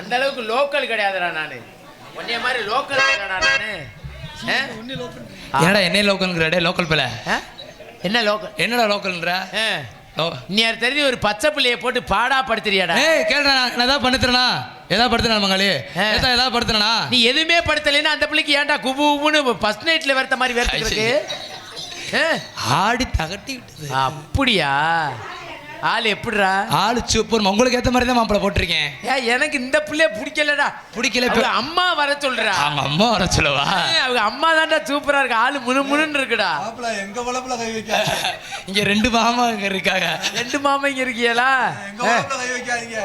அந்த அளவுக்கு லோக்கல் கிடையாதுடா நானு. உன்னைய மாதிரி லோக்கல் கிடையாடா நானு. ஏடா என்ன லோக்கல்ங்கறடே லோக்கல் பிள்ளை. என்ன லோக்கல்? என்னடா லோக்கல்ங்கற? நீ யார் தெரிஞ்சு ஒரு பச்சை பிள்ளைய போட்டு பாடா படுத்துறியாடா? ஏய் கேளுடா, நான் ஏதாவது படுத்துறேனா? ஏதாவது படுத்துறேனா மங்களே? ஏதாவது படுத்துறேனா? நீ எதுவுமே படுத்தலைன்னா அந்த பிள்ளைக்கு ஏன்டா குபு குபுன்னு ஃபர்ஸ்ட் நைட்ல வரத மாதிரி வரதுக்கு? ஆடி தகட்டி விட்டது. அப்படியா? ஆள் எப்படிடா? ஆளு சூப்பர். உங்களுக்கு ஏத்த மாதிரி தான் மாப்பிள போட்டிருக்கேன். எனக்கு இந்த பிள்ளைய பிடிக்கலடா. பிடிக்கல. அம்மா வர சொல்றா. அவங்க அம்மா வர சொல்லவா? அவங்க அம்மா தான்டா சூப்பரா இருக்கு. ஆளு முணுமுணுன்னு இருக்குடா. எங்க வளப்புல கை வைக்காதீங்க. இங்க ரெண்டு மாமா இங்க இருக்காங்க. ரெண்டு மாமா இங்க இருக்கீங்களா? எங்க வளப்புல கை வைக்காதீங்க.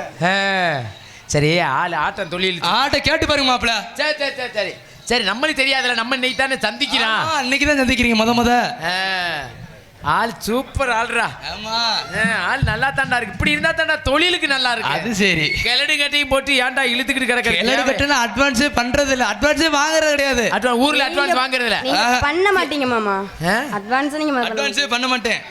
சரி, ஆளு ஆட்டம் தொழில் ஆட்ட கேட்டு பாருங்க மாப்பிள. சரி சரி சரி சரி சரி. நம்மளுக்கு தெரியாதுல, நம்ம இன்னைக்கு தானே சந்திக்கிறோம். இன்னைக்கு தான் சந்திக்கிறீங்க முத. ஆள் சூப்பர் ஆள்ரா. ஆமா, ஆள் நல்லா தாண்டா இருக்கு. இப்படி இருந்தா தாண்டா தொழிலுக்கு நல்லா இருக்கு. அது சரி. கிளடு கட்டியும் போட்டு ஏன்டா இழுத்துக்கிட்டு கிடக்குற? கிளடு கட்டுனா அட்வான்ஸே பண்றது இல்ல, அட்வான்ஸே வாங்குறது கிடையாது. ஊர்ல அட்வான்ஸ் வாங்குறது இல்ல. நீங்க பண்ண மாட்டீங்க மாமா. அட்வான்ஸ் நீங்க அட்வான்ஸே பண்ண மாட்டேன்.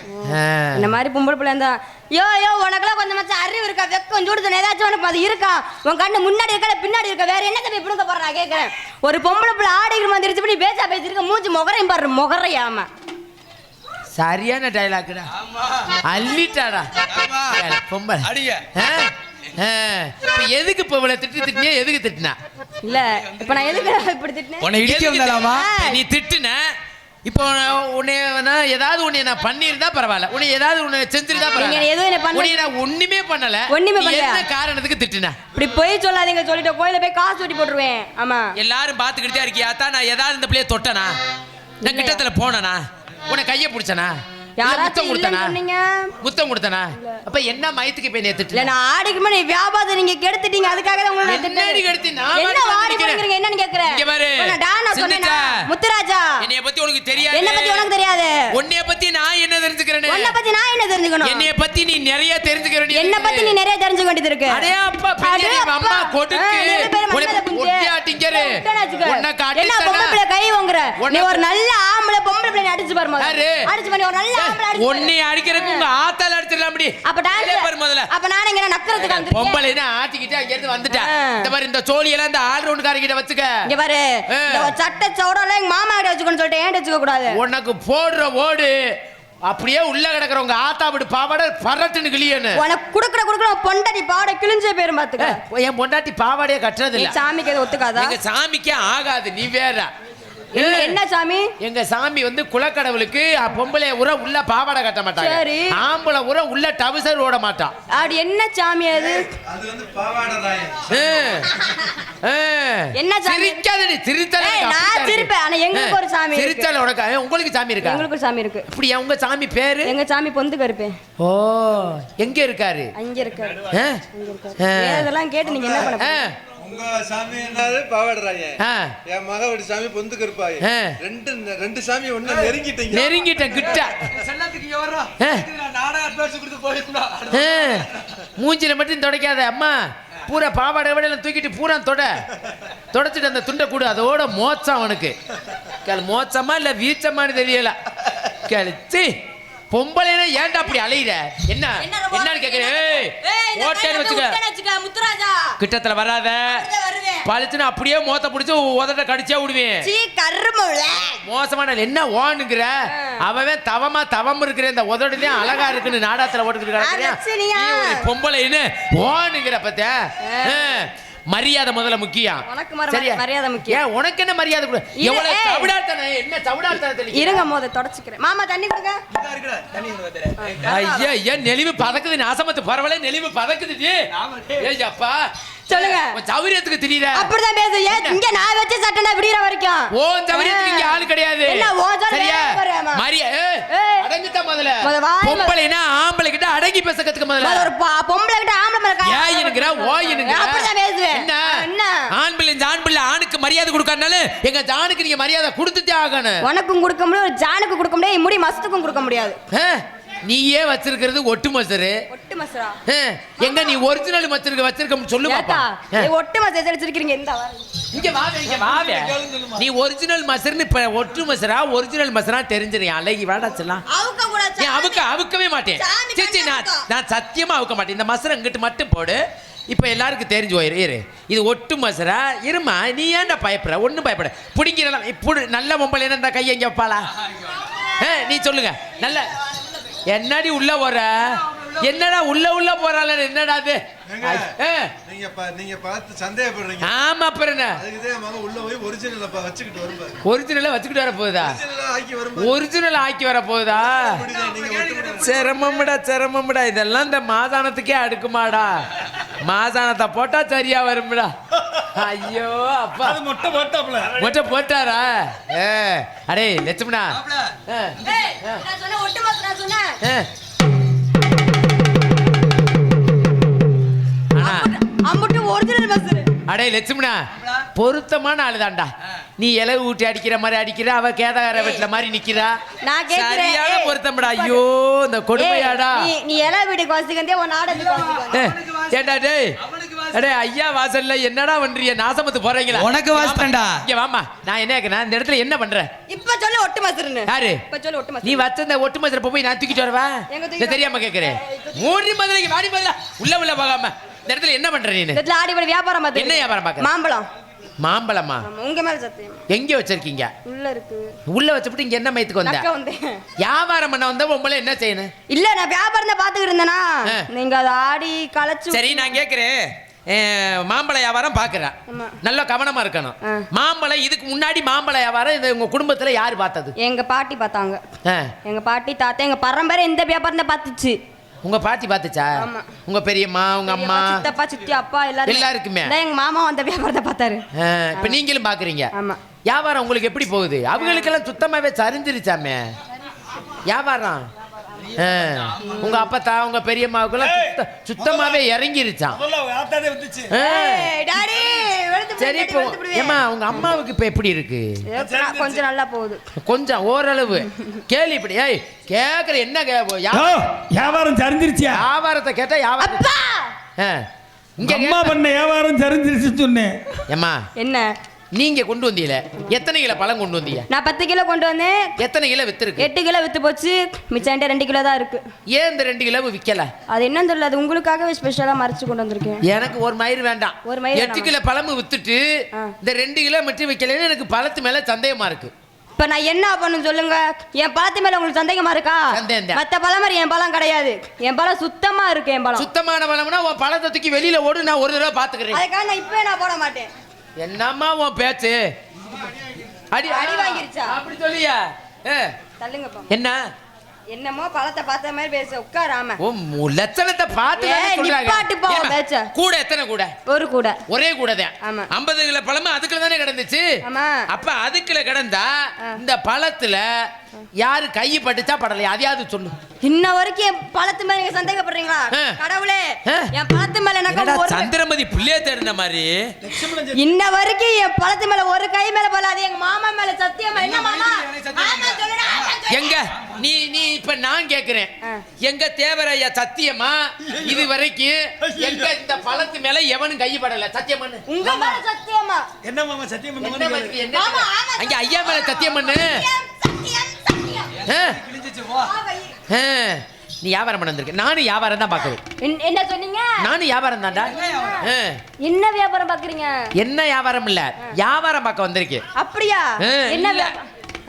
இந்த மாதிரி பொம்பளை பிள்ளை இருந்தா யோ உனக்கெல்லாம் கொஞ்சம் அறிவு இருக்கா? வெக்கம் சூடுதல் ஏதாச்சும் உனக்கு அது இருக்கா? உன் கண்ணு முன்னாடி இருக்கா பின்னாடி இருக்கா? வேற என்ன தம்பி இப்படி போற? நான் கேட்கறேன். ஒரு பொம்பளை பிள்ளை ஆடைகள் வந்துருச்சு பண்ணி பேசா பேசிருக்க. மூஞ்சி முகரையும் பாரு, முகரையாம. சரியான டைலாக்டா. அள்ளிட்டாடா பொம்பளை. அடிங்க. எதுக்கு இப்ப இவ்வளவு திட்டினா? எதுக்கு திட்டினா? இல்ல இப்ப நான் எதுக்கு இப்படி திட்டினேன்? உன்னை இடிக்க வந்தாலாமா? நீ திட்டுன. இப்போ உன்னை ஏதாவது உன்னை நான் பண்ணியிருந்தா பரவாயில்ல, உன்னை ஏதாவது உன்னை செஞ்சிருந்தா பரவாயில்ல. நான் ஒண்ணுமே பண்ணல. என்ன காரணத்துக்கு திட்டுன? இப்படி போய் சொல்லாதீங்க. சொல்லிட்டு கோயில போய் காசு ஓட்டி போட்டுருவேன். ஆமா, எல்லாரும் பாத்துக்கிட்டே இருக்கியா? தான் நான் ஏதாவது இந்த பிள்ளைய தொட்டனா? நான் கிட்டத்துல போனனா? உன்னை கைய பிடிச்சனா? முத்தம் கொடுத்தனா? முத்தம் கொடுத்தனா? அப்ப என்ன மயத்துக்கு போய் நேத்துட்டு? இல்ல நான் ஆடிக்கு முன்னாடி வியாபாரத்தை நீங்க கெடுத்துட்டீங்க. அதுக்காக தான் உங்களை என்னடி கெடுத்தி? நான் என்ன வாடி பண்றீங்க? என்னன்னு கேக்குறேன். இங்க பாரு. நான் சொன்னேனா? முத்துராஜா, என்னைய பத்தி உனக்கு தெரியாது. என்ன பத்தி உனக்கு தெரியாது? உன்னைய பத்தி நான் என்ன தெரிஞ்சுக்கிறேன்? உன்னை பத்தி நான் என்ன தெரிஞ்சுக்கணும்? என்னைய பத்தி நீ நிறைய தெரிஞ்சுக்க வேண்டியது. என்ன பத்தி நீ நிறைய தெரிஞ்சுக்க வேண்டியது இருக்கு. அடே அப்பா, பெரிய அம்மா கொடுக்கு ஒட்டியாட்டிங்கரு. உன்னை காட்டி என்ன பொம்பளை பிள்ளை கை வாங்குற? நீ ஒரு நல்ல ஆம்பளை பொம்பளை பிள்ளை அடிச்சு பாரு முதல்ல. அடிச்சு பண்ணி ஒரு நல்ல ஆம்பளை அடிச்சு. உன்னை அடிக்கிறதுக்கு உங்க ஆத்தால அடிச்சிரலாம் அப்படி. அப்ப டான்ஸ் பாரு முதல்ல. அப்ப நான் எங்க நக்கறதுக்கு வந்து பொம்பளைனா ஆட்டிக்கிட்டு அங்க இருந்து வந்துட்ட. இந்த மாதிரி இந்த சோலி எல்லாம் இந்த ஆல் ரவுண்ட் கார கிட்ட வச்சுக்க. இங்க பாரு, இந்த சட்டை சௌடல எங்க மாமா கிட்ட வச்சுக்கணும் சொல்லிட்டு ஏன் வச்சுக்க கூடாது? உனக்கு போடுற ஓடு அப்படியே உள்ள கிடக்குறவங்க ஆத்தா விட்டு பாவாடை பரட்டுன்னு கிளியன்னு. உனக்கு குடுக்குற பொண்டாட்டி பாவாடை கிழிஞ்சே பேரும் பாத்துக்க. என் பொண்டாட்டி பாவாடையே கட்டுறது இல்ல. சாமிக்கு அது ஒத்துக்காதா? எங்க சாமிக்கே ஆகாது. நீ வேற என்ன சாமி? எங்க சாமி வந்து குலக்கடவுளுக்கு பொம்பளை உர உள்ள பாவாடை கட்ட மாட்டாங்க. ஆம்பளை உர உள்ள டவுசர் ஓட மாட்டான். அப்படி என்ன சாமி அது? அது வந்து பாவாடை ராயன். என்ன சாமி? சிரிக்காதடி, சிரித்தல. நான் சிரிப்பேன். ஆனா எங்களுக்கு ஒரு சாமி இருக்கு. சிரித்தல உனக்கு. உங்களுக்கு சாமி இருக்கா? எங்களுக்கு சாமி இருக்கு. அப்படியே உங்க சாமி பேரு? எங்க சாமி பொந்து கருப்பே. ஓ, எங்க இருக்காரு? அங்க இருக்காரு. அங்க இருக்காரு. இதெல்லாம் கேட்டு நீங்க என்ன பண்ண? உங்க சாமி என்னது? பாவாடை ராயன். என் மகவடி சாமி பொந்து கருப்பாய். ரெண்டு சாமி ஒண்ணு நெருங்கிட்டீங்க. நெருங்கிட்டேன் கிட்ட. செல்லத்துக்கு எவரா? நாடா அட்வான்ஸ் கொடுத்து போயிடுடா. மூஞ்சில மட்டும் துடைக்காத அம்மா. பூரா பாவாடை விட தூக்கிட்டு பூரா தொடச்சிட்டு அந்த துண்டை கூடு. அதோட மோச்சம் அவனுக்கு. மோச்சமா இல்ல வீச்சமானு தெரியல. கழிச்சு பொம்பளைனா ஏன்டா அப்படி அலையிற? என்ன என்னன்னு கேக்குறேன். ஓட்டேன்னு வச்சுக்க. முத்துராஜா கிட்டத்துல வராத. பழிச்சுன்னு அப்படியே மோத்த பிடிச்சு உதட்ட கடிச்சே விடுவேன். மோசமான என்ன ஓனுங்கிற? அவன் தவம் இருக்கிற இந்த உதடுலயும் அழகா இருக்குன்னு நாடாத்துல ஓட்டுக்கிட்டு பொம்பளைன்னு ஓனுங்கிற பத்த. மரியாதை முதல்ல முக்கியம். மரியாதை முக்கியம். உனக்கு என்ன மரியாதை கொடு? எவ்வளவு சவுடாத்தன? என்ன சவுடாத்தன? இருங்க மோத தொடச்சிக்கிறேன். மாமா தண்ணி கொடுங்க. ஐயா ஐயா, நெளிவு பதக்குது. நாசமத்து பரவல நெளிவு பதக்குது. ஏய் அப்பா சொல்லுங்க. சௌரியத்துக்கு தெரியல. அப்படிதான் பேசு. இங்க நான் வச்ச சட்டை விடிற வரைக்கும் ஓ சௌரியத்துக்கு இங்க ஆளு கிடையாது. என்ன ஓ சரியா? அடங்கிட்ட முதல்ல. பொம்பளைனா ஆம்பளை கிட்ட அடங்கி பேச கத்துக்க முதல்ல. ஒரு பொம்பளை கிட்ட ஆம்பளை மேல ஏய் என்கிற ஓ என்கிற. அப்படிதான் பேசுவேன். என்ன ஆண் பிள்ளை ஆணுக்கு மரியாதை கொடுக்கறனால எங்க ஜானுக்கு நீங்க மரியாதை கொடுத்துட்டே ஆகணும். உனக்கும் கொடுக்க முடியாது, ஜானுக்கு கொடுக்க முடியாது, முடி மஸ்துக்கும் கொடுக்க முடியாது. நீயே வச்சிருக்கிறது ஒட்டு மசரு. ஒட்டு மசரா? எங்க நீ ஒரிஜினல் வச்சிருக்கன்னு சொல்லு பாப்பா. ஒட்டு மசர் வச்சிருக்கீங்க. இந்த இங்க வாவே. நீ ஒரிஜினல் மசர்னு இப்ப ஒட்டு மசரா ஒரிஜினல் மசரா தெரிஞ்சிரு. அழகி வாடா செல்லாம். அவுக்கவே மாட்டேன். நான் சத்தியமா அவுக்க மாட்டேன். இந்த மசரை இங்கிட்டு மட்டும் போடு. இப்போ எல்லாருக்கும் தெரிஞ்சு போயிரு இரு இது ஒட்டு மசரா இருமா நீ ஏன்டா பயப்படுற ஒன்றும் பயப்பட பிடிங்கிறலாம் இப்படி நல்ல பொம்பளை என்ன இந்த கையை எங்கே வைப்பாளா நீ சொல்லுங்க நல்ல என்னடி உள்ள போற என்னடா உள்ள போறாள் என்னடா அது நீங்க பார்த்து சந்தேகப்படுறீங்க ஆமா அப்புறம் என்ன உள்ள போய் ஒரிஜினல் வச்சுக்கிட்டு வருவாரு ஒரிஜினலா வச்சுக்கிட்டு வர போகுதா ஒரிஜினல் ஆக்கி வர போகுதா சிரமம்டா இதெல்லாம் இந்த மாசானத்துக்கே அடுக்குமாடா மாசானத்தை போட்டா சரியா வரும்டா ஐயோ அப்பா மொட்டை போட்டாரா அடே லட்சுமணா அடே லட்சுமணா பொருத்தமான ஆளுதான்டா நீ இலவு ஊட்டி அடிக்கிற மாதிரி அடிக்கிற அவ கேதார வீட்டுல மாதிரி நிக்கிறா சரியான பொருத்தம்டா ஐயோ இந்த கொடுமையாடா நீ இலை வீட்டுக்கு வசிக்கந்தே உன் நாடகத்துக்கு ஏண்டா டேய் அடே ஐயா வாசல்ல என்னடா பண்றீங்க நாசமத்து போறீங்களா உனக்கு வாசல்டா இங்க வாமா நான் என்ன கேக்குறேன் இந்த இடத்துல என்ன பண்ற இப்ப சொல்லு ஒட்டு மசருன்னு யாரு இப்ப சொல்லு ஒட்டு மசரு நீ வச்ச ஒட்டு மசர போய் நான் தூக்கிட்டு வரவா இது தெரியாம கேக்குறேன் மூடி மதுரைக்கு வாடி மதுரை உள்ள போகாம இந்த இடத்துல என்ன பண்ற நீ இடத்துல ஆடி போய் வியாபாரம் பாத்து என்ன வியாபாரம் பாக்குற மாம்பழமா உங்க மேல சத்தியம் எங்க வச்சிருக்கீங்க உள்ள இருக்கு உள்ள வச்சுட்டு இங்க என்ன மயத்துக்கு வந்த வியாபாரம் பண்ண வந்த உங்களை என்ன செய்யணும் இல்ல நான் வியாபாரம் தான் பாத்துக்கிட்டு இருந்தேனா நீங்க அதை ஆடி களைச்சு சரி நான் கேக்குறேன் மாம்பழ வியாபாரம் பாக்குறேன் நல்ல கவனமா இருக்கணும் மாம்பழம் இதுக்கு முன்னாடி மாம்பழ வியாபாரம் இது உங்க குடும்பத்துல யாரு பார்த்தது எங்க பாட்டி பார்த்தாங்க எங்க பாட்டி தாத்தா எங்க பரம்பரை இந்த வியாபாரம் தான் பாத்துச்சு உங்க பாட்டி பாத்துச்சா உங்க பெரியம்மா உங்க அம்மா சித்தப்பா சித்தி அப்பா எல்லாருக்குமே எங்க மாமா அந்த வியாபாரத்தை பார்த்தாரு இப்ப நீங்களும் பாக்குறீங்க வியாபாரம் உங்களுக்கு எப்படி போகுது அவங்களுக்கு எல்லாம் சுத்தமாவே சரிஞ்சிருச்சாமே வியாபாரம் உங்க அப்பத்தா உங்க பெரியம்மாவுக்குலாம் சுத்தமாவே இறங்கிருச்சான் சரி இப்போ ஏமா உங்க அம்மாவுக்கு இப்ப எப்படி இருக்கு கொஞ்சம் நல்லா போகுது கொஞ்சம் ஓரளவு கேள்வி இப்படி ஏய் கேக்குற என்ன வியாபாரம் சரிஞ்சிருச்சியா வியாபாரத்தை கேட்டா வியாபாரம் இங்க அம்மா பண்ண வியாபாரம் சரிஞ்சிருச்சு சொன்னேன் ஏமா என்ன நீங்க கொண்டு வந்தீல எத்தனை கிலோ பழம் கொண்டு வந்தீங்க நான் 10 கிலோ கொண்டு வந்தேன் எத்தனை கிலோ வித்துருக்கு 8 கிலோ வித்து போச்சு மிச்சம் 2 கிலோ தான் இருக்கு ஏன் இந்த 2 கிலோ விக்கல அது என்னன்னு தெரியல அது உங்களுக்காகவே ஸ்பெஷலா மறைச்சு கொண்டு வந்திருக்கேன் எனக்கு ஒரு மயிர் வேண்டாம் 8 கிலோ பழம் வித்துட்டு இந்த 2 கிலோ மட்டும் விக்கலன்னு எனக்கு பழத்து மேல சந்தேகமா இருக்கு இப்ப நான் என்ன பண்ணணும் சொல்லுங்க என் பழத்து மேல உங்களுக்கு சந்தேகமா இருக்கா மத்த பழம் மாதிரி என் பழம் கிடையாது என் பழம் சுத்தமா இருக்கு என் பழம் சுத்தமான பழம்னா உன் பழத்தை தூக்கி வெளியில ஓடு நான் ஒரு தடவை பாத்துக்கிறேன் அதுக்காக நான் இப்பவே நான் போட மாட்டேன் என்னம்மா உன் பேச்சு அடி வாங்கிருச்சா அப்படி சொல்லியா தள்ளுங்கப்பா என்ன என்னமோ பழத்தை பார்த்த மாதிரி பேச உட்காராம ஓ லட்சணத்தை பார்த்து சொல்றாங்க கூட எத்தனை கூட ஒரு கூட ஒரே கூட தான் ஆமா 50 கிலோ பழம் அதுக்குள்ள தானே கிடந்துச்சு அப்ப அதுக்குள்ள கிடந்தா இந்த பழத்துல யாரு கை பட்டுச்சா படலையா அதையாவது சொல்லு இன்ன வரைக்கும் என் பழத்து மேல நீங்க சந்தேகப்படுறீங்களா கடவுளே என் பழத்து மேல எனக்கு சந்திரமதி புள்ளைய தேடின மாதிரி இன்ன வரைக்கும் என் பழத்து மேல ஒரு கை மேல போல அது எங்க மாமா மேல சத்தியமா என்ன மாமா எங்க நீ நீ இப்ப நான் கேக்குறேன் எங்க தேவரையா சத்தியமா இது வரைக்கும் எங்க இந்த பழத்து மேல எவனும் கை படல சத்தியம் பண்ணு உங்க மேல சத்தியமா என்ன மாமா சத்தியம் பண்ணு அங்க ஐயா மேல சத்தியம் பண்ணு நீ வியாபாரம் பண்ண வந்திருக்க நானும் வியாபாரம் தான் பாக்குறேன் என்ன சொன்னீங்க நானும் வியாபாரம் தான்டா என்ன வியாபாரம் பாக்குறீங்க என்ன வியாபாரம் இல்ல வியாபாரம் பார்க்க வந்திருக்கேன் அப்படியா என்ன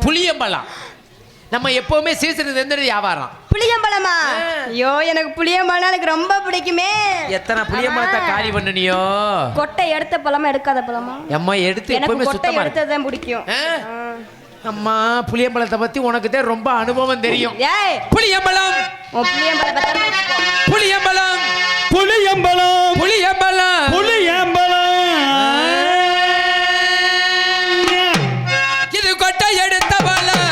புளியம்பழம் நம்ம எப்பவுமே சீசனுக்கு தெரிஞ்சது வியாபாரம் புளியம்பழமா ஐயோ எனக்கு புளியம்பழம் எனக்கு ரொம்ப பிடிக்குமே எத்தனை புளியம்பழத்தை காலி பண்ணனியோ கொட்டை எடுத்த பழமா எடுக்காத பழமா அம்மா எடுத்து எப்பவுமே சுத்தமா எடுத்ததான் பிடிக்கும் அம்மா புளியம்பழத்தை பத்தி உனக்கு தான் ரொம்ப அனுபவம் தெரியும் ஏய் புளியம்பழம் புளியம்பழம் புளியம்பழம் புளியம்பழம் புளியம்பழம் இது கொட்டை எடுத்த பழம்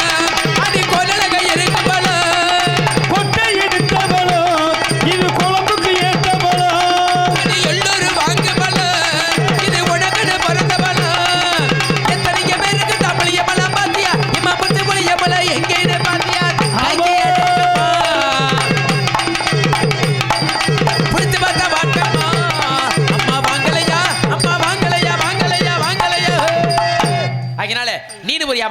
அது கொலலக இருக்க பழம் கொட்டை எடுத்த பழம் இது குழம்புக்கு ஏற்ற பழம் இது எல்லோரு வாங்க பழம் இது உனக்குன்னு பிறந்த பழம் எத்தனை பேருக்கு தமிழிய பழம் பாத்தியா இம்மா பத்து புளிய பழம் எங்கே பாத்தியா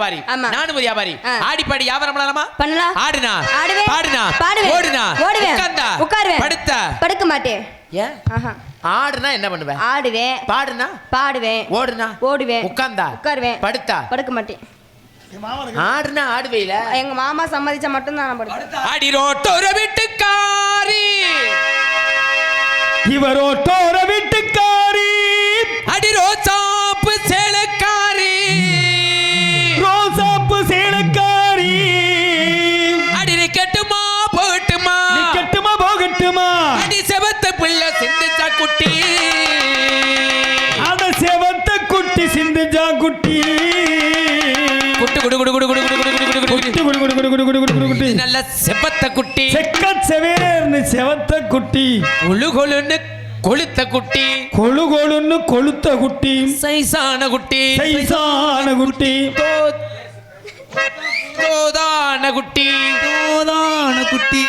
வியாபாரி ஆமா. நானும் ஒரு வியாபாரி ஆடிப்பாடி வியாபாரம் பண்ணலாமா பண்ணலாம். ஆடுனா ஆடுவேன். பாடுனா பாடுவேன். ஓடுனா ஓடுவேன். உட்கார்ந்தா உட்காருவேன். படுத்தா படுக்க மாட்டேன். ஏன் ஆஹா. ஆடுனா என்ன பண்ணுவேன் ஆடுவேன். பாடுனா பாடுவேன். ஓடுனா ஓடுவேன். உட்கார்ந்தா உட்காருவேன். படுத்தா படுக்க மாட்டேன். ஆடுனா ஆடுவேல எங்க மாமா சம்மதிச்சா மட்டும் தான் நான் படுப்பேன். ஆடி ரோட்டோர வீட்டுக்காரி இவரோட்டோர வீட்டுக்காரி அடி ரோசாப்பு சேலக்காரி ரோசாப்பு சேலக்காரி அடி கட்டுமா போகட்டுமா கட்டுமா போகட்டுமா அடி செவத்த பிள்ளை சிந்திச்சா குட்டி அத செவத்த குட்டி சிந்துஜா குட்டி குட்டு குடு குடு குடு குடு குடு குடு குடு குடு குட்டி குடு குடு குடு குடு குடு குடு குடு குட்டி நல்ல செவத்த குட்டி செக்க செவேர்னு செவத்த குட்டி கொழு கொழுன்னு கொளுத்த குட்டி கொழு கொழுன்னு கொளுத்த குட்டி சைசான குட்டி சைசான குட்டி தோதான குட்டி தோதான குட்டி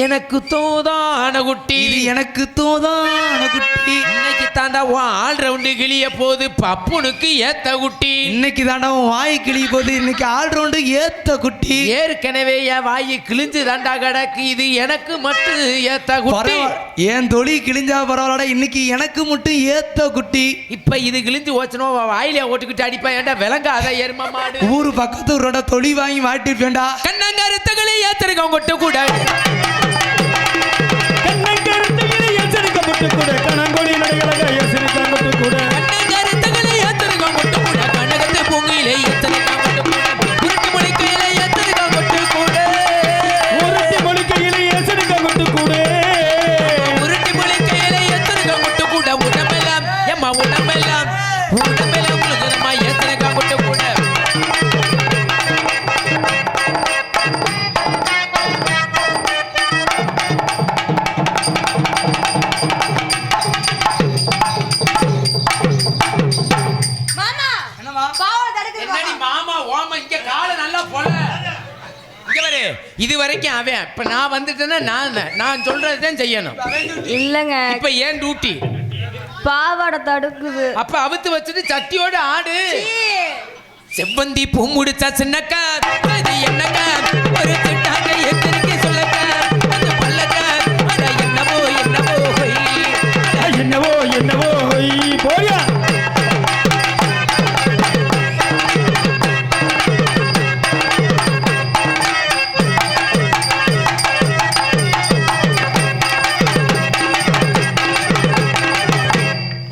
எனக்கு தோதான குட்டி இது எனக்கு தோதான குட்டி இன்னைக்கு தாண்டா ஆல் ரவுண்டு கிளிய போது பப்புனுக்கு ஏத்த குட்டி இன்னைக்கு தாண்டா வாய் கிளி போது இன்னைக்கு ஆல்ரவுண்டு ஏத்த குட்டி ஏற்கனவே என் வாயு கிழிஞ்சு தாண்டா கிடக்கு இது எனக்கு மட்டும் ஏத்த குட்டி ஏன் தொழி கிழிஞ்சா பரவாயில்லடா இன்னைக்கு எனக்கு மட்டும் ஏத்த குட்டி இப்ப இது கிழிஞ்சு ஓச்சனோ வாயில ஓட்டுக்கிட்டு அடிப்பா ஏன்டா விளங்காத எரும மாடு ஊரு பக்கத்து ஊரோட தொழி வாங்கி மாட்டிருப்பேன்டா கண்ணங்கருத்துகளை ஏத்திருக்கோம் கொட்டு கூட கண்ணங்கருத்துகளை எச்சரிக்கப்பட்டு கூட கணங்கொழி நடைகளாக எச்சரிக்கப்பட்டு கூட கண்ணங்கருத்துகளை ஏத்திருக்கோம் கொட்டு கூட கண்ணகத்து பூங்கிலே ஏத்திருக்கோம் கொட்டு கூட உருட்டு மொழிக்கையில ஏத்திருக்கோம் கொட்டு கூட உருட்டி மொழிக்கையிலே எச்சரிக்கப்பட்டு கூட உருட்டு மொழிக்கையில ஏத்திருக்கோம் கொட்டு கூட உடம்பெல்லாம் எம்மா உடம்பெல்லாம் உங்களுக்குமா ஏத்திருக்கோம் கொட்டு கூட மாமா பாவம் தடுக்குது என்னடி மாமா ஓமா இங்க கால நல்லா போல இங்க பாரு இது வரைக்கும் அவன் இப்ப நான் வந்துட்டேன்னா நான் சொல்றதுதான் செய்யணும் இல்லங்க இப்ப ஏன் டியூட்டி பாவாடை தடுக்குது. அப்ப அவுத்து வச்சுட்டு சட்டியோட ஆடு செவ்வந்தி பூ முடிச்சா சின்னக்கா அது என்னக்கா ஒரு திட்டாக எத்தனைக்கு சொல்லக்கா அது பல்லக்கா அட என்னவோ என்னவோ ஹொய். என்னவோ என்னவோ போயா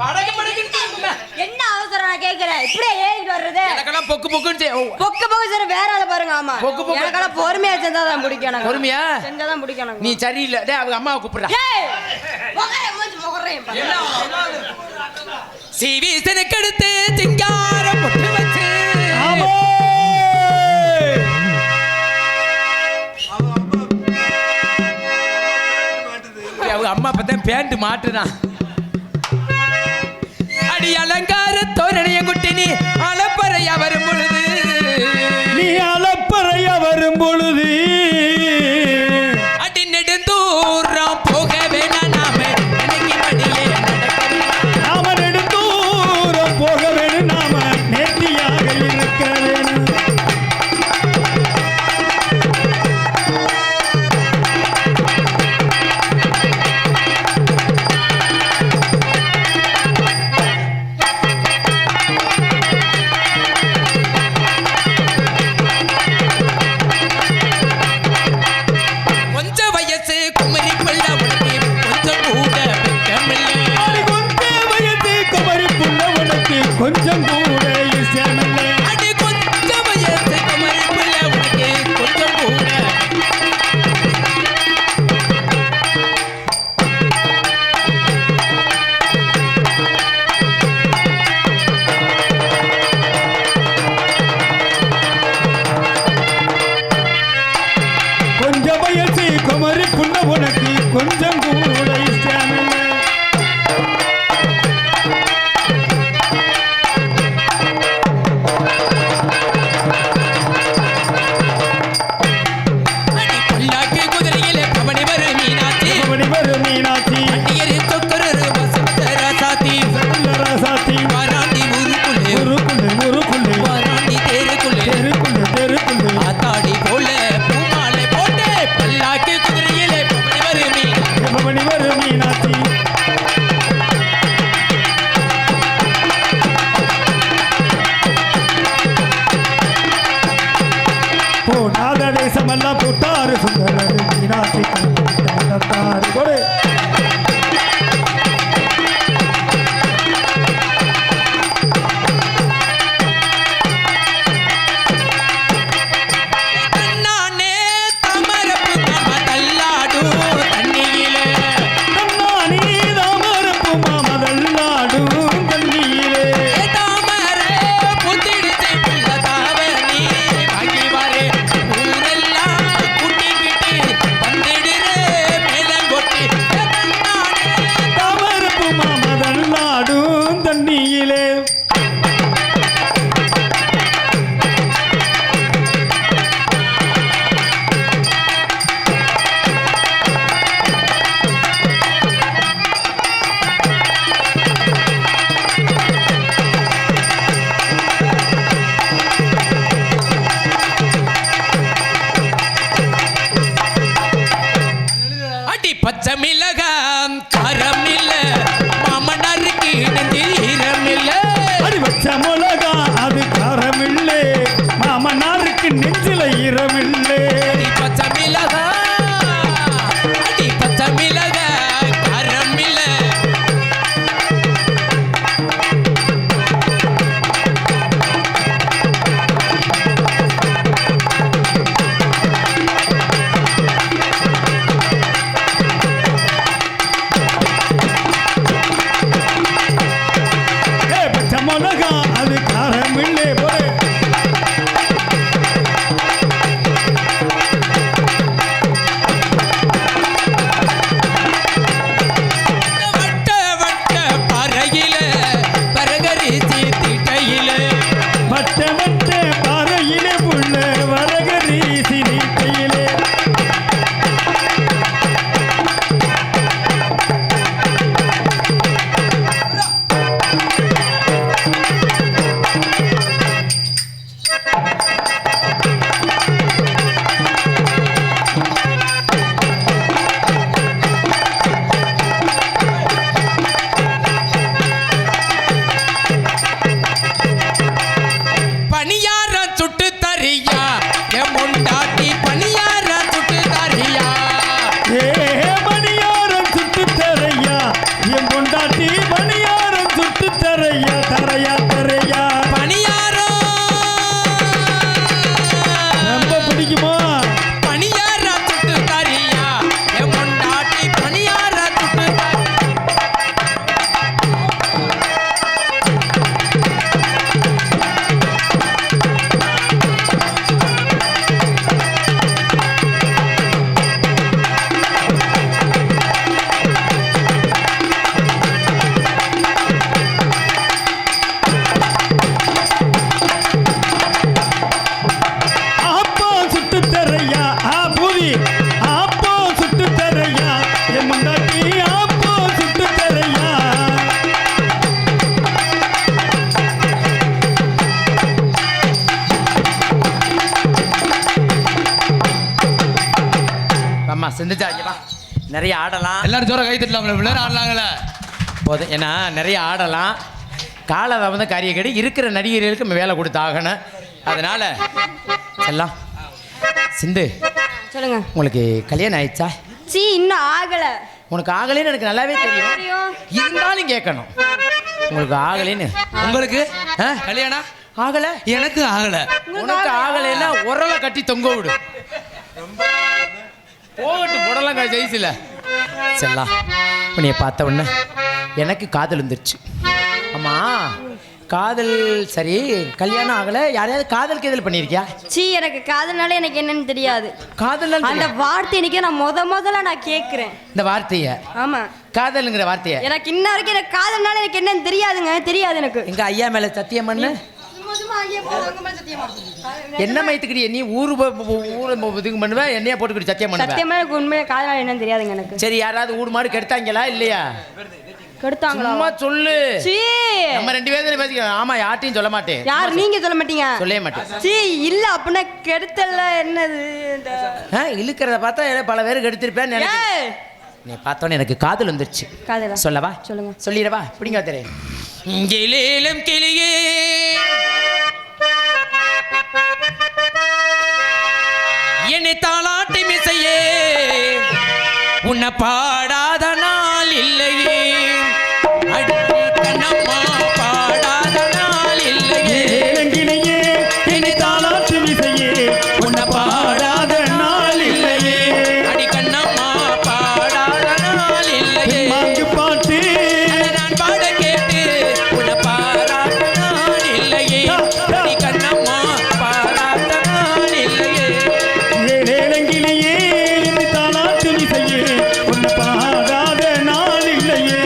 படகு படகுன்னு இருக்குமே. என்ன அவசரம் நான் கேக்குறேன். இப்படியே ஏறிட்டு வர்றது. எனக்கெல்லாம் பொக்கு பொக்குன்னு பொக்க பொக்க சரி வேற ஆள பாருங்க. ஆமா. பொக்கு பொக்கு. எனக்கெல்லாம் பொறுமையா செஞ்சாதான் பிடிக்கும் எனக்கு. பொறுமையா? செஞ்சாதான் பிடிக்கும் எனக்கு. நீ சரியில்லை டேய் அவங்க அம்மாவை கூப்பிடுறா ஏய் முகரே மூஞ்சி முகரே பாரு. சீவீசனுக்கு அடுத்து சிங்காரம் பொட்டு வச்சு ஆமா அவங்க அம்மா அப்பதான் பேண்ட் மாட்டுதான் அடி அலங்கார தோரணைய குட்டி நீ அலப்பறையா வரும் பொழுது நீ அலப்பறையா வரும் பொழுது அடி நெடுந்தூரம் போக வேணாம் நாம இன்னைக்கு மடியே நாம நெடுந்தூரம் போக வேணும் நாம நேர்த்தியாக இருக்க வேணும் கொஞ்சம் வயசு குமரி பிள்ளை உனக்கு கொஞ்சம் கூட வெட்கமில்லை. கொஞ்சம் வயது குமரி புள்ள உனக்கு கொஞ்சம் கூட இசையமில்லை அடி கொஞ்சம் வயசு குமரி பிள்ளை உனக்கு கொஞ்சம் கூட கொஞ்சம் வயசு குமரி புள்ள உனக்கு கொஞ்சம் கூட இசையமில்லை அடி பல்லாக்கு குதிரையிலே பவனி வரும் மீனாட்சி அப்படி வரும் மீனாட்சி அடியரு கொக்கரரு வசந்த ராசாத்தி ராசாத்தி வாராண்டி ஊருக்குள்ளே ஊருக்குள்ளே ஊருக்குள்ளே வாராண்டி தேருக்குள்ளே தெருக்குள்ளே பச்சை மிளகாய் காரம் இல்ல மாமனாருக்கு நெஞ்சில் ஈரம் இல்ல அடி பச்சை மிளகா அது காரமில்லே மாமனாருக்கு நெஞ்சில ஈரமில்லே பச்சை மிளகாய் பச்சை மிளகாய் காரம் இல்ல பச்சை மிளகா அது காரமில்லே போலே வட்ட வட்ட பறையில பரகரிசி திட்டையில மட்ட மட்ட பாறையிலே புள்ள வரகரி சிரிக்கையிலே பணியார சுட்டு தரியா என் முண்டாட்டி பணியார சுட்டு தரியா ஏ மணியாரம் சுட்டு தரையா என் பொண்டாட்டி மணியாரம் சுட்டு தரையா தரையா தரையா பணியாரம் ரொம்ப பிடிக்குமா பணியார சுட்டு தரியா என் முண்டாட்டி பணியார சுட்டு அப்பா சுட்டு தரையா பூரி அப்பா சுட்டு தரையா என் பொண்டாட்டி அப்பா சுட்டு தரையா அம்மா செஞ்சுட்டாங்கப்பா நிறைய ஆடலாம் எல்லாரும் ஜோரா கை தட்டலாம்ல பிள்ளைங்க ஆடலாங்களே போதும் ஏன்னா நிறைய ஆடலாம் காலம் வந்து காரியக்கடி இருக்கிற நடிகர்களுக்கு நம்ம வேலை கொடுத்து ஆகணும் அதனால எல்லாம் சிந்து சொல்லுங்க. உங்களுக்கு கல்யாணம் ஆயிடுச்சா சீ இன்னும் ஆகல. உனக்கு ஆகலைன்னு எனக்கு நல்லாவே தெரியும் தெரியும். இருந்தாலும் கேட்கணும் உங்களுக்கு ஆகலைன்னு உங்களுக்கு கல்யாணம் ஆகல எனக்கு ஆகல உனக்கு ஆகலைன்னா உரலை கட்டி தொங்க விடு போகட்டும் புடலங்க ஜெயிச்சில செல்லா உன்னைய பார்த்த உடனே எனக்கு காதல் வந்துருச்சு ஆமா காதல் சரி கல்யாணம் ஆகல யாரையாவது காதல் கேதல் பண்ணிருக்கியா சீ எனக்கு காதல்னால எனக்கு என்னன்னு தெரியாது. காதல் அந்த வார்த்தை இன்னைக்கு நான் முதல்ல நான் கேக்குறேன். இந்த வார்த்தைய ஆமா காதல்ங்கிற வார்த்தைய எனக்கு இன்ன வரைக்கும் எனக்கு காதல்னால எனக்கு என்னன்னு தெரியாதுங்க. தெரியாது எனக்கு. எங்க ஐயா மேல சத்தியம் பண்ணு சும்மா அங்கேயே போ, அங்க மேல சத்தியமா. என்ன மயத்துக்கிறிய நீ ஊரு இதுக்கு பண்ணுவ என்னையா போட்டுக்கிட்டு சத்தியம் பண்ணுவ சத்தியமா எனக்கு உண்மையில காதல்னால என்னன்னு தெரியாதுங்க எனக்கு. சரி யாராவது ஊடு மாடு கெடுத்தாங்களா இல்லையா கெடுத்தாங்களா? சும்மா சொல்லு சீ நம்ம ரெண்டு பேரும் பேசிக்கலாம் ஆமா யார்ட்டையும் சொல்ல மாட்டேன் யார் நீங்க சொல்ல மாட்டீங்க? சொல்லவே மாட்டேன் சீ இல்ல அப்படின்னா கெடுத்தல்ல என்னது இந்த இழுக்கிறத பார்த்தா பல பேருக்கு எடுத்திருப்பேன்னு நினைக்கிறேன் ஏய் நீ பார்த்தோன்னே எனக்கு காதல் வந்துருச்சு காதலா? சொல்லவா சொல்லுங்க. சொல்லிடவா பிடிங்க தெரியும் கிளியிலும் கிளியே என்னை தாளாட்டி மிசையே உன்னை பாடாத நாள் இல்லையே அடி கண்ணம்மா பாடாத நாள் இல்லையே இளங்கிளையே இனி தாளாட்டு விசையே உன்னை பாடாத நாள் இல்லையே அடி கண்ணம்மா பாடாத நாள் இல்லையே மாங்கு பாட்டு நான் பாட கேட்டு உன்னை பாராட்ட நாள் இல்லையே அடி கண்ணம்மா பாராட்ட நாள் இல்லையே ஏழேலங்கிளையே இனி தாளாட்டு விசையே உன்னை பாடாத நாள் இல்லையே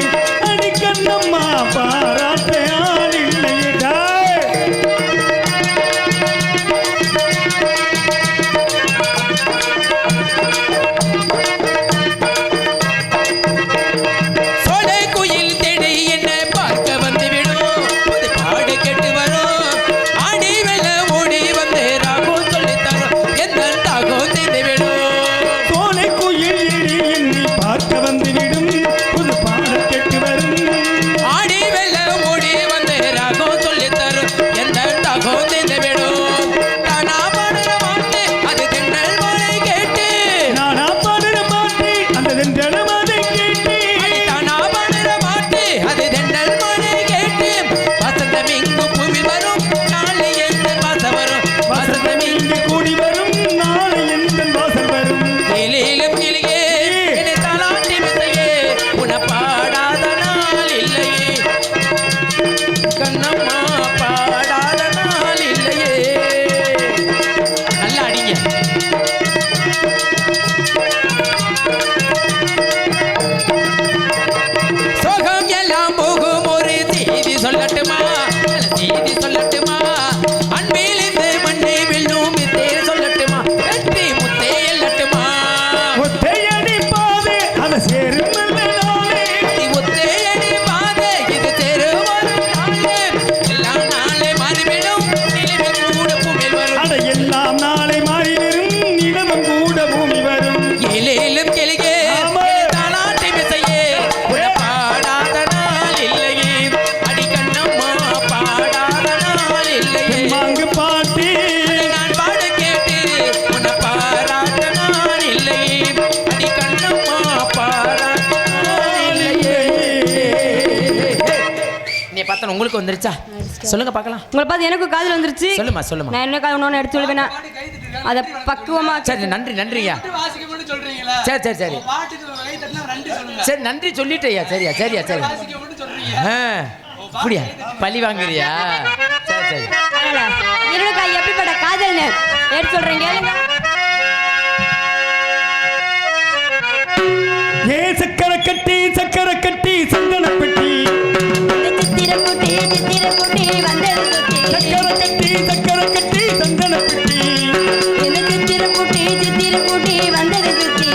காதல் உங்களுக்கு வந்துருச்சா? சொல்லுங்க பார்க்கலாம். உங்களை பார்த்து எனக்கும் காதல் வந்துருச்சு. சொல்லுமா. நான் என்ன காதல் ஒன்று எடுத்து சொல்லுவேன்னா அதை பக்குவமா. சரி நன்றியா. சரி சரி நன்றி சொல்லிட்டேயா. சரியா அப்படியா பழி வாங்குறியா? சரி இருக்கா எப்படிப்பட்ட காதல்னு எடுத்து சொல்றீங்க. ஏ சக்கரை கட்டி சந்தன பெட்டி சித்திர குட்டி வந்தது சக்கரை கட்டி சந்தன பெட்டி சித்திர குட்டி வந்தது சுத்தி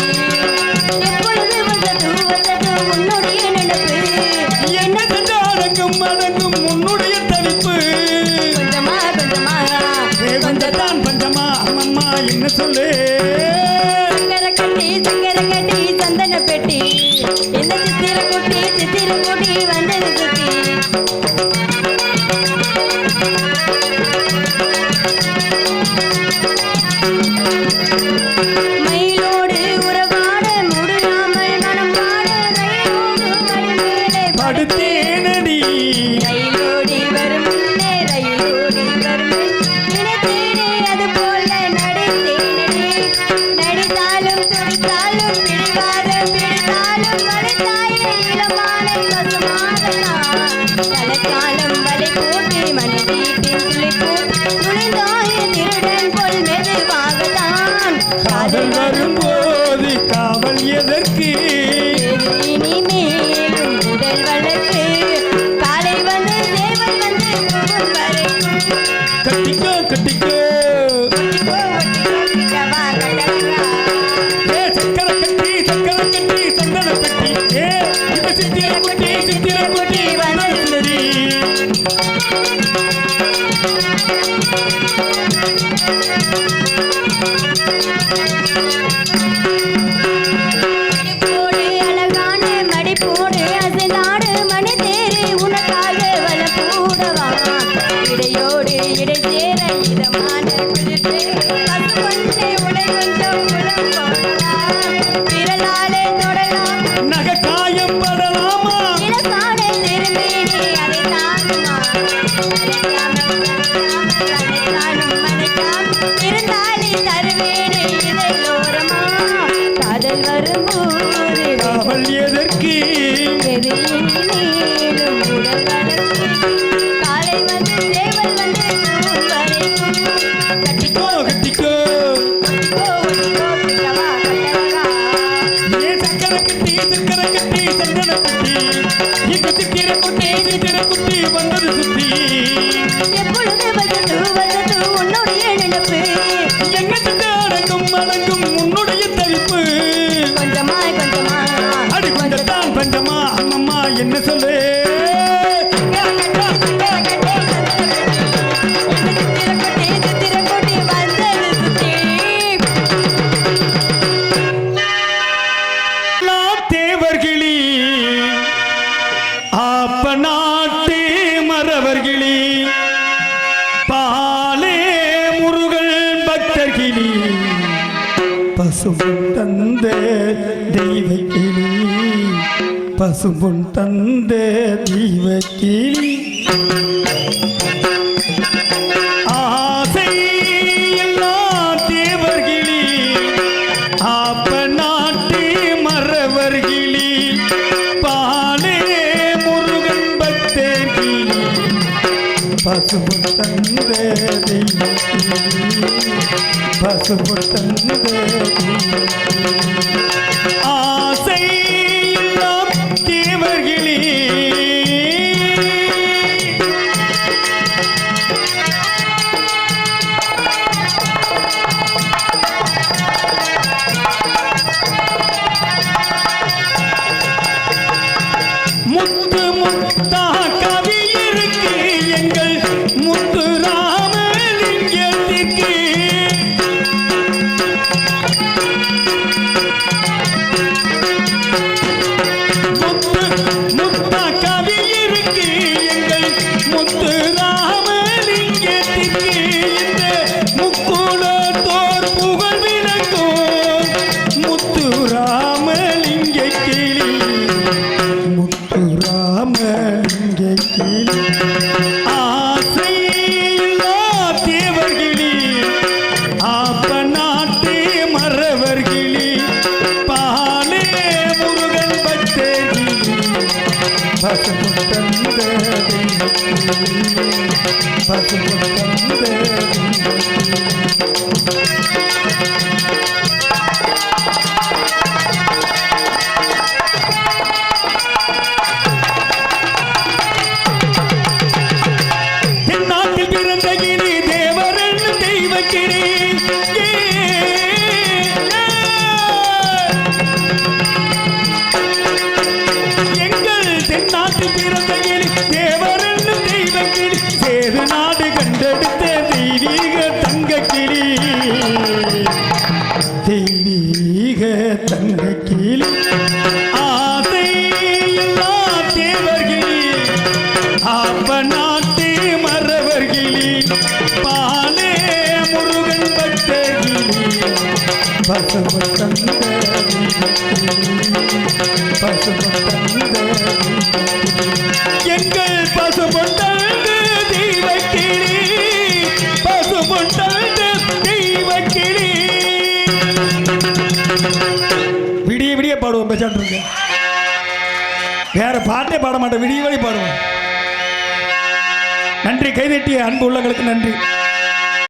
எப்பொழுது வந்தது உன்னுடைய நினைப்பு என்ன செஞ்சாலும் அடங்கும் உன்னுடைய தவிப்பு கொஞ்சமா பஞ்சமா அம்மம்மா என்ன சொல்லு சக்கரை கட்டி சந்தன பெட்டி இந்த சித்திர குட்டி வந்தது சுத்தி மயிலோடு உறவாட முடியாமல் மனம் பாட ரயிலோடு மடிமேலே படுத்தேனடி ரயிலோடி வரும் நினைத்தேனே அது போல நடித்தாலும் துடித்தாலும் பிடித்தாலும் வளைத்தாயே இளமான தலைக்காலம் வலை போட்டு மணி வீட்டின் துளி போட்டு நுழைந்தாயே திருடன் போல் மெதுவாகத்தான் காதல் வரும்போது காவல் எதற்கு இனி மேலும் முதல் வழக்கு காலை வந்து தேவன் வந்து புகழ் வரைக்கும் கட்டிக்கோ கிட்டவா கட்டவா ஏ சக்கரை கட்டி சந்தன பெட்டி ஏ இந்த சித்திர குட்டி வந்தது போடு அழகான மடி போடு அசைந்தாடு மணி தேரு உனக்காக வல போடவா இடையோடு இடை சேர இதமான குளிர்ச்சி பசு கொண்டே உடை கொஞ்சம் குளம் போடலாம் விரலாலே தொடலாம் நகை காயம் படலாமா இளசாடை திருமேனி அதை தாங்குமா இருந்தாலே தருவேனே இதையோரமா காதல் வரும்போது காவல் எதற்கு எது இனி மேலும் உடல் வளர்ச்சி காலை வந்து தேவல் வந்து தூள் வரைக்கும் கட்டிக்கோ கட்டிக்கோ கிட்டவா கட்டவா ஏ சக்கரை கட்டி சந்தன பெட்டி இந்த சித்திர குட்டி வந்தது சுத்தி எப்பொழுது வந்தது உன்னுடைய நினைப்பு என்ன செஞ்சாலும் அடங்கும் உன்னுடைய தவிப்பு கொஞ்சமா அடி கொஞ்சத்தான் பஞ்சமா அம்மம்மா என்ன சொல்லு சித்திரக்குட்டி வந்தது சுத்தி தேவர்களி ஆப்ப நாட்டு மறவர்களி பாலே முருகன் பக்தர்களி பசும்பொன் தந்த தெய்வக்கிளி பசும்பொன் தந்த தெய்வக்கிளி ஆசை எல்லா தேவர்களி ஆப்ப நாட்டு மறவர்களி பாலே முருகன் பக்தர்களி பசும்பொன் தந்த தெய்வக்கிளி பசும்பொன் தந்த தெய்வக்கிளி ஆசை எல்லாம் தேவர்களி முத்து முத்தா கவி இருக்கு எங்கள் முத்து ராமலிங்கத்திற்கு பசும்பொன் தந்த பசும்பொன் தென்னாட்டில் பிறந்த கிளி தேவரன் தெய்வ கிளி எங்கள் தென்னாட்டில் பிறந்த கிளி தேவரன் தெய்வ கிளி சேது நாடு கண்டெடுத்த தெய்வீக தங்க கிளி தெய்வீக தங்க கிளி ஆசை எல்லா தேவர்கிளி அப்ப நாட்டு மறவர்கிளி பாலே முருகன் பக்தர்கிளி பசும்பொன் தந்த பசும்பொன் தந்த எங்கள் பசும்பொன் தந்த தெய்வக்கிளி பசும்பொன் தந்த தெய்வக்கிளி விடிய விடிய பாடுவோம் பேசாட்டு இருக்க வேற பாட்டே பாட மாட்டோம் விடிய விடிய பாடுவோம் நன்றி கைதட்டிய அன்பு உள்ளங்களுக்கு நன்றி